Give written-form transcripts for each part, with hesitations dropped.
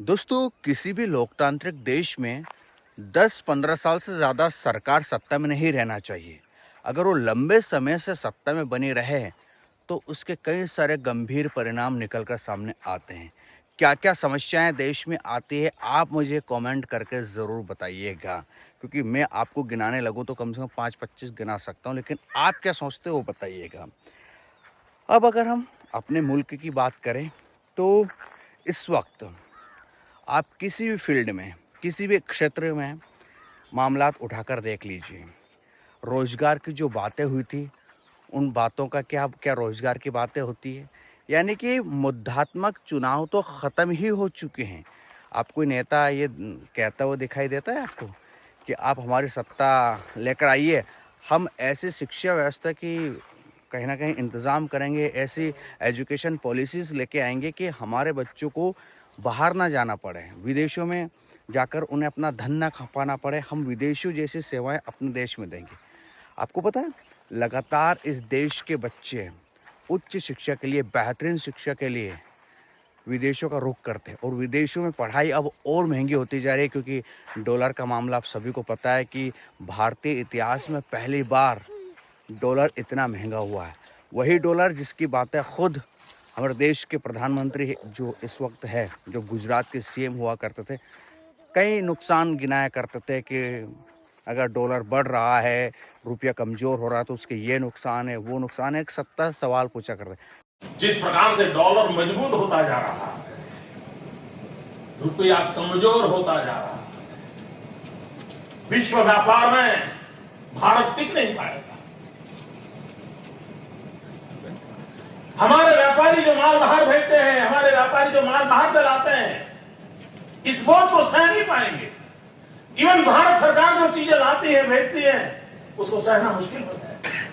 दोस्तों, किसी भी लोकतांत्रिक देश में 10-15 साल से ज़्यादा सरकार सत्ता में नहीं रहना चाहिए। अगर वो लंबे समय से सत्ता में बनी रहे, तो उसके कई सारे गंभीर परिणाम निकल कर सामने आते हैं। क्या-क्या समस्याएँ देश में आती है, आप मुझे कमेंट करके ज़रूर बताइएगा, क्योंकि मैं आपको गिनाने लगूँ तो कम से कम 5-25 गिना सकता हूँ, लेकिन आप क्या सोचते हो वो बताइएगा। अब अगर हम अपने मुल्क की बात करें, तो इस वक़्त आप किसी भी फील्ड में, किसी भी क्षेत्र में मामलात उठाकर देख लीजिए। रोज़गार की जो बातें हुई थी, उन बातों का क्या क्या रोज़गार की बातें होती है? यानी कि मुद्दात्मक चुनाव तो ख़त्म ही हो चुके हैं। आप कोई नेता ये कहता हुआ दिखाई देता है आपको कि आप हमारी सत्ता लेकर आइए, हम ऐसी शिक्षा व्यवस्था की कहीं न कहीं इंतज़ाम करेंगे, ऐसी एजुकेशन पॉलिसीज़ लेके आएँगे कि हमारे बच्चों को बाहर ना जाना पड़े, विदेशों में जाकर उन्हें अपना धन ना खपाना पड़े, हम विदेशियों जैसी सेवाएँ अपने देश में देंगे। आपको पता है, लगातार इस देश के बच्चे उच्च शिक्षा के लिए, बेहतरीन शिक्षा के लिए विदेशों का रुख करते हैं और विदेशों में पढ़ाई अब और महंगी होती जा रही है, क्योंकि डॉलर का मामला आप सभी को पता है कि भारतीय इतिहास में पहली बार डॉलर इतना महंगा हुआ है। वही डॉलर जिसकी बातें खुद हमारे देश के प्रधानमंत्री जो इस वक्त है, जो गुजरात के सीएम हुआ करते थे, कई नुकसान गिनाया करते थे कि अगर डॉलर बढ़ रहा है, रुपया कमज़ोर हो रहा है तो उसके ये नुकसान है, वो नुकसान है। एक सत्ता सवाल पूछा करते। जिस प्रकार से डॉलर मजबूत होता जा रहा है, रुपया कमजोर होता जा रहा है, विश्व व्यापार में भारत टिक नहीं पाएगा। हमारे व्यापारी जो माल बाहर भेजते हैं, हमारे व्यापारी जो माल बाहर से लाते हैं, इस बोझ को सह नहीं पाएंगे। इवन भारत सरकार जो चीजें लाती है, भेजती है, उसको सहना मुश्किल होता है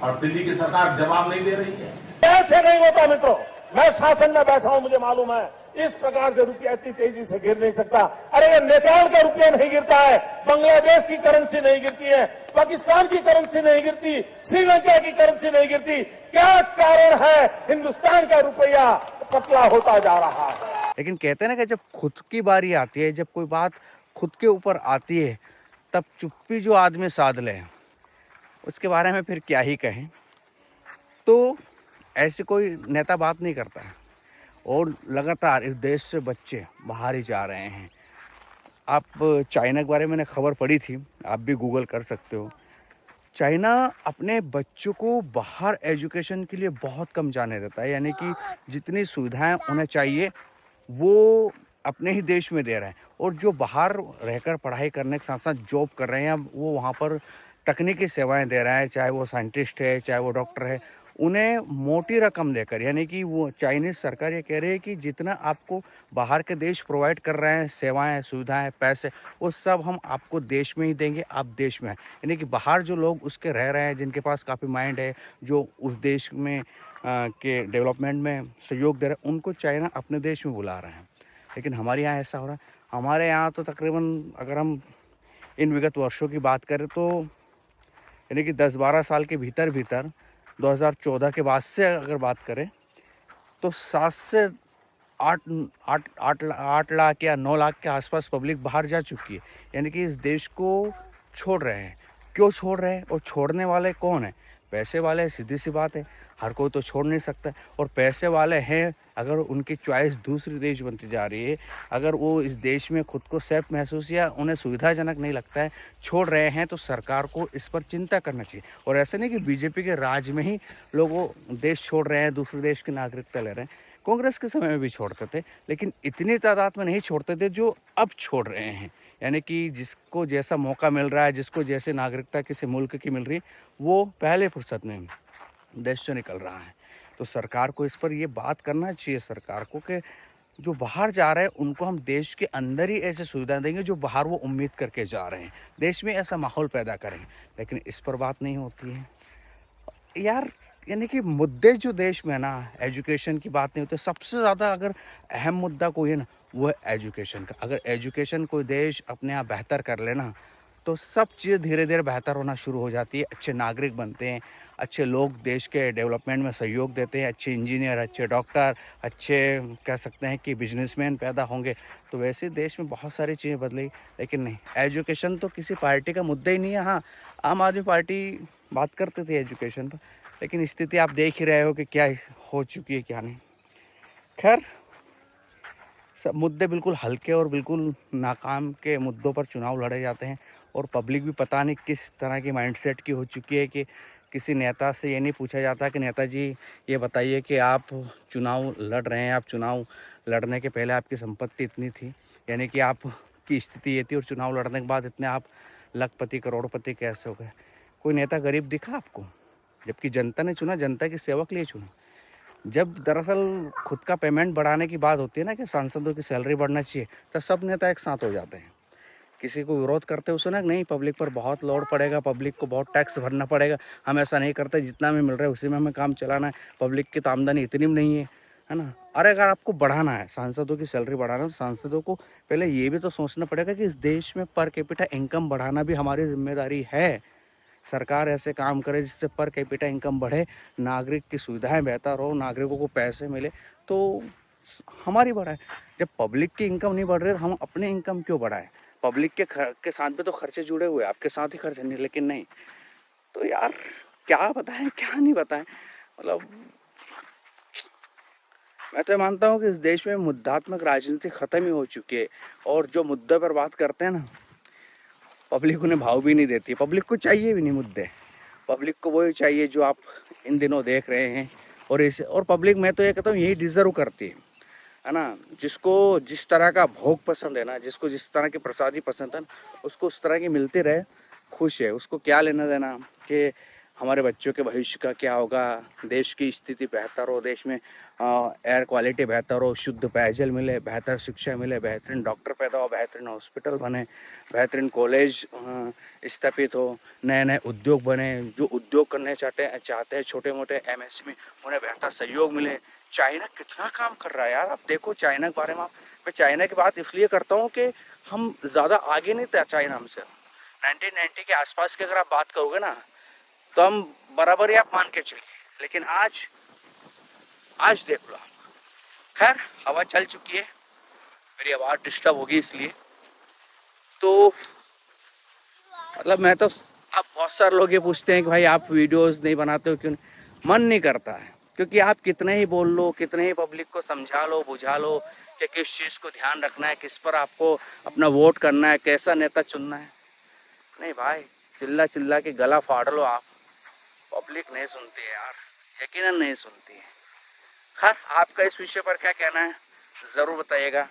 और दिल्ली की सरकार जवाब नहीं दे रही है। ऐसे नहीं होता मित्रों, मैं शासन में बैठा हूं, मुझे मालूम है इस प्रकार से रुपया इतनी तेजी से गिर नहीं सकता। अरे ये नेपाल का रुपया नहीं गिरता है, बांग्लादेश की करेंसी नहीं गिरती है, पाकिस्तान की करेंसी नहीं गिरती, श्रीलंका की करेंसी नहीं गिरती। क्या कारण है हिंदुस्तान का रुपया पतला होता जा रहा है? लेकिन कहते हैं ना कि जब खुद की बारी आती है, जब कोई बात खुद के ऊपर आती है, तब चुप्पी जो आदमी साध ले, उसके बारे में फिर क्या ही कहें। तो ऐसे कोई नेता बात नहीं करता है और लगातार इस देश से बच्चे बाहर ही जा रहे हैं। आप चाइना के बारे में मैंने खबर पढ़ी थी, आप भी गूगल कर सकते हो। चाइना अपने बच्चों को बाहर एजुकेशन के लिए बहुत कम जाने देता है, यानी कि जितनी सुविधाएं उन्हें चाहिए वो अपने ही देश में दे रहे हैं, और जो बाहर रहकर पढ़ाई करने के साथ साथ जॉब कर रहे हैं, वो वहाँ पर तकनीकी सेवाएं दे रहे हैं, चाहे वो साइंटिस्ट है, चाहे वो डॉक्टर है, उन्हें मोटी रकम देकर। यानी कि वो चाइनीज़ सरकार ये कह रही है कि जितना आपको बाहर के देश प्रोवाइड कर रहे हैं, सेवाएं, सुविधाएं, पैसे, वो सब हम आपको देश में ही देंगे, आप देश में हैं। यानी कि बाहर जो लोग उसके रह रहे हैं, जिनके पास काफ़ी माइंड है, जो उस देश में के डेवलपमेंट में सहयोग दे रहे हैं, उनको चाइना अपने देश में बुला रहे हैं। लेकिन हमारे यहाँ ऐसा हो रहा है। हमारे यहाँ तो तकरीबन, अगर हम इन विगत वर्षों की बात करें, तो यानी कि 10-12 साल के भीतर 2014 के बाद से अगर बात करें, तो 7 से 8 लाख या 9 लाख के आसपास पब्लिक बाहर जा चुकी है। यानी कि इस देश को छोड़ रहे हैं। क्यों छोड़ रहे हैं और छोड़ने वाले कौन हैं? पैसे वाले, सीधी सी बात है। हर कोई तो छोड़ नहीं सकता, और पैसे वाले हैं, अगर उनकी चॉइस दूसरी देश बनती जा रही है, अगर वो इस देश में खुद को सेफ महसूस या उन्हें सुविधाजनक नहीं लगता है, छोड़ रहे हैं, तो सरकार को इस पर चिंता करना चाहिए। और ऐसा नहीं कि बीजेपी के राज में ही लोग वो देश छोड़ रहे हैं, दूसरे देश की नागरिकता ले रहे हैं। कांग्रेस के समय में भी छोड़ते थे, लेकिन इतनी तादाद में नहीं छोड़ते थे जो अब छोड़ रहे हैं। यानी कि जिसको जैसा मौका मिल रहा है, जिसको जैसे नागरिकता किसी मुल्क की मिल रही, वो पहले फुर्सत में देश से निकल रहा है। तो सरकार को इस पर ये बात करना चाहिए, सरकार को, कि जो बाहर जा रहे हैं उनको हम देश के अंदर ही ऐसे सुविधाएं देंगे जो बाहर वो उम्मीद करके जा रहे हैं। देश में ऐसा माहौल पैदा करेंगे, लेकिन इस पर बात नहीं होती है यार। यानी कि मुद्दे जो देश में ना, एजुकेशन की बात नहीं होती। सबसे ज़्यादा अगर अहम मुद्दा कोई है ना, वो है एजुकेशन का। अगर एजुकेशन कोई देश अपने आप बेहतर कर लेना, तो सब चीज़ें धीरे धीरे बेहतर होना शुरू हो जाती है। अच्छे नागरिक बनते हैं, अच्छे लोग देश के डेवलपमेंट में सहयोग देते हैं, अच्छे इंजीनियर, अच्छे डॉक्टर, अच्छे कह सकते हैं कि बिजनेसमैन पैदा होंगे, तो वैसे देश में बहुत सारी चीज़ें बदलेगी। लेकिन नहीं, एजुकेशन तो किसी पार्टी का मुद्दा ही नहीं है। हाँ, आम आदमी पार्टी बात करते थे एजुकेशन पर, लेकिन स्थिति आप देख ही रहे हो कि क्या हो चुकी है क्या नहीं। खैर, सब मुद्दे बिल्कुल हल्के और बिल्कुल नाकाम के मुद्दों पर चुनाव लड़े जाते हैं, और पब्लिक भी पता नहीं किस तरह की माइंडसेट की हो चुकी है कि किसी नेता से ये नहीं पूछा जाता कि नेताजी ये बताइए कि आप चुनाव लड़ रहे हैं, आप चुनाव लड़ने के पहले आपकी संपत्ति इतनी थी, यानी कि आपकी स्थिति ये थी, और चुनाव लड़ने के बाद इतने आप लखपति करोड़पति कैसे हो गए। कोई नेता गरीब दिखा आपको? जबकि जनता ने चुना, जनता की सेवा के लिए चुना। जब दरअसल खुद का पेमेंट बढ़ाने की बात होती है ना कि सांसदों की सैलरी बढ़ना चाहिए, तो सब नेता एक साथ हो जाते हैं। किसी को विरोध करते हुए सुना नहीं, पब्लिक पर बहुत लोड पड़ेगा, पब्लिक को बहुत टैक्स भरना पड़ेगा, हम ऐसा नहीं करते, जितना हमें मिल रहा है उसी में हमें काम चलाना है, पब्लिक की तो आमदनी इतनी भी नहीं है ना। अरे अगर आपको बढ़ाना है, सांसदों की सैलरी बढ़ाना है, तो सांसदों को पहले ये भी तो सोचना पड़ेगा कि इस देश में पर कैपिटा इनकम बढ़ाना भी हमारी जिम्मेदारी है। सरकार ऐसे काम करे जिससे पर कैपिटा इनकम बढ़े, नागरिक की सुविधाएं बेहतर हो, नागरिकों को पैसे मिले, तो हमारी बढ़ाए। जब पब्लिक की इनकम नहीं बढ़ रही तो हम अपनी इनकम क्यों बढ़ाएं? पब्लिक के साथ भी तो खर्चे जुड़े हुए हैं, आपके साथ ही खर्चे नहीं, लेकिन नहीं। तो यार क्या बताएं क्या नहीं बताएं, मतलब मैं तो मानता हूँ कि इस देश में मुद्दात्मक राजनीति खत्म ही हो चुकी है, और जो मुद्दे पर बात करते हैं ना, पब्लिक उन्हें भाव भी नहीं देती। पब्लिक को चाहिए भी नहीं मुद्दे, पब्लिक को वही चाहिए जो आप इन दिनों देख रहे हैं। और पब्लिक, मैं तो ये कहता हूँ, यही डिज़र्व करती है ना। जिसको जिस तरह का भोग पसंद है ना, जिसको जिस तरह की प्रसादी पसंद है ना, उसको उस तरह की मिलती रहे, खुश है। उसको क्या लेना देना कि हमारे बच्चों के भविष्य का क्या होगा, देश की स्थिति बेहतर हो, देश में एयर क्वालिटी बेहतर हो, शुद्ध पेयजल मिले, बेहतर शिक्षा मिले, बेहतरीन डॉक्टर पैदा हो, बेहतरीन हॉस्पिटल बने, बेहतरीन कॉलेज स्थापित हो, नए नए उद्योग बने। जो उद्योग करने चाहते हैं छोटे मोटे MSME, उन्हें बेहतर सहयोग मिले। चाइना कितना काम कर रहा है यार, आप देखो चाइना के बारे में। मैं चाइना की बात इसलिए करता हूँ कि हम ज़्यादा आगे नहीं थे चाइना हमसे। 1990 के आसपास की अगर आप बात करोगे ना, तो हम बराबर ही आप मान के चलिए, लेकिन आज देख लो आप। खैर, हवा चल चुकी है, मेरी आवाज़ डिस्टर्ब होगी इसलिए तो मतलब मैं तो, अब बहुत सारे लोग ये पूछते हैं कि भाई आप वीडियोस नहीं बनाते हो क्यों? मन नहीं करता है, क्योंकि आप कितने ही बोल लो, कितने ही पब्लिक को समझा लो, बुझा लो कि किस चीज़ को ध्यान रखना है, किस पर आपको अपना वोट करना है, कैसा नेता चुनना है। नहीं भाई, चिल्ला चिल्ला के गला फाड़ लो आप, पब्लिक नहीं सुनती है यार, यकीनन नहीं सुनती है। खैर, आपका इस विषय पर क्या कहना है ज़रूर बताइएगा।